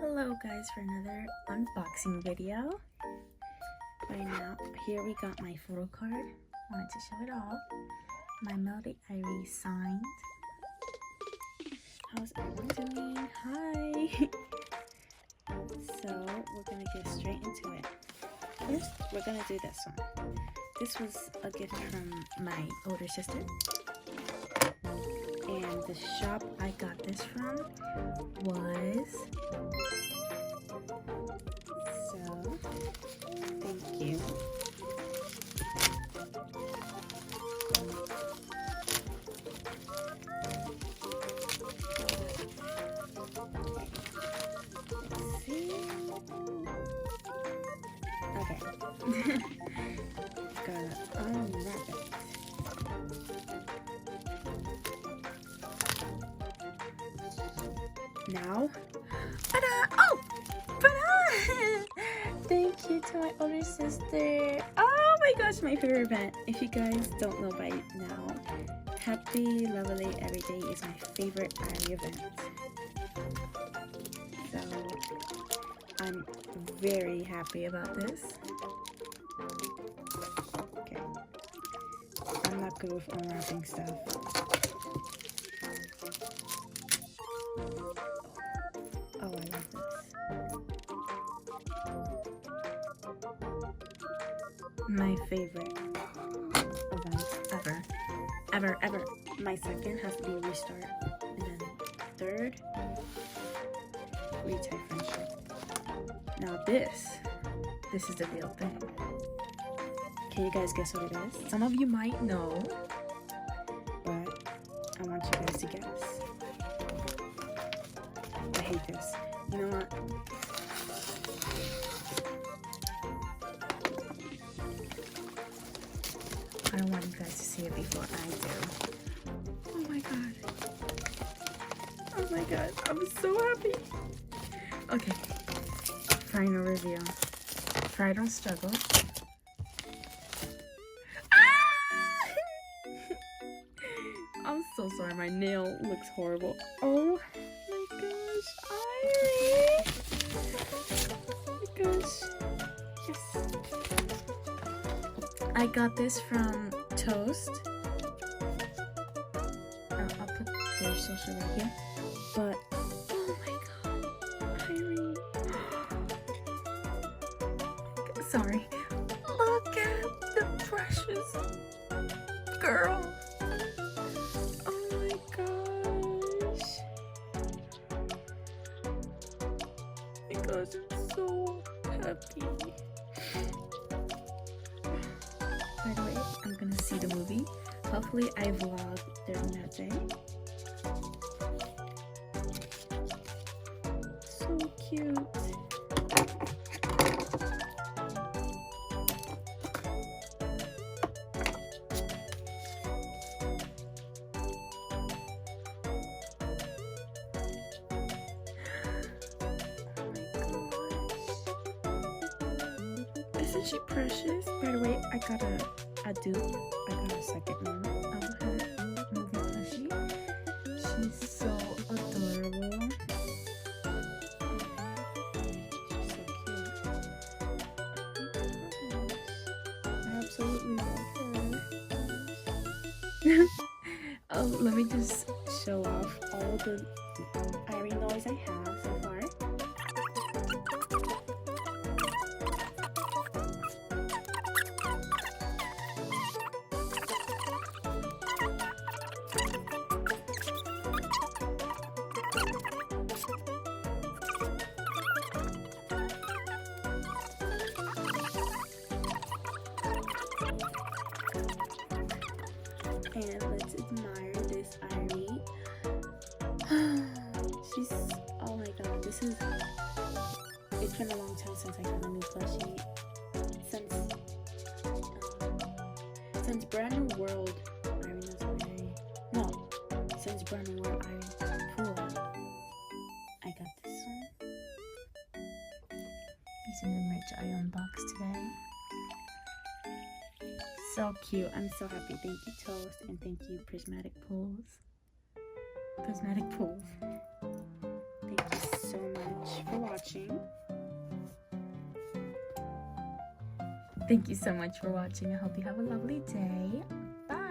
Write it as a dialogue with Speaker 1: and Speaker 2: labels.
Speaker 1: Hello guys, for another unboxing video. Right now, here we got my photo card. Wanted to show it off. My Momoi Airi signed. How's everyone doing? Hi! So, we're gonna get straight into it. First, we're gonna do this one. This was a gift from my older sister. And the shop I got this from was... So, thank you. Let's see. Okay. Gotta unwrap it. Now, oh, thank you to my older sister. Oh my gosh, my favorite event. If you guys don't know by now, Happy Lovely Every Day is my favorite Airi event. So I'm very happy about this. Okay, I'm not good with unwrapping stuff. Oh, I love this. My favorite event ever. My second has to be Restart. And then third, Retie Friendship. Now this is the real thing. Can you guys guess what it is? Some of you might know, but I want you guys to guess. I hate this. You know what? I don't want you guys to see it before I do. Oh my god. Oh my god. I'm so happy. Okay. Final review. Try don't struggle. Ah! I'm so sorry. My nail looks horrible. Oh my gosh. Airi. Oh my gosh. Yes. I got this from Toast. I'll put their social right here. But oh my god, Airi. Sorry. Look at the brushes, girl. Oh my gosh. Because I'm so happy. By the way, I'm gonna see the movie. Hopefully I vlog during that day. So cute. Isn't she precious? By the way, I got a dupe. I got a second one of her movie plushie. She's so adorable. She's so cute. I absolutely love her. Oh, let me just show off all the Airi noise I have so far. And let's admire this Airi. She's, oh my god, it's been a long time since I got a new plushie. Since Brand New World, since Brand New World Airi Pool, I got this one. These are the merch I unboxed today. So cute. I'm so happy. Thank you, Toast, and thank you, Prismatic Pools. Thank you so much for watching. Thank you so much for watching. I hope you have a lovely day. Bye.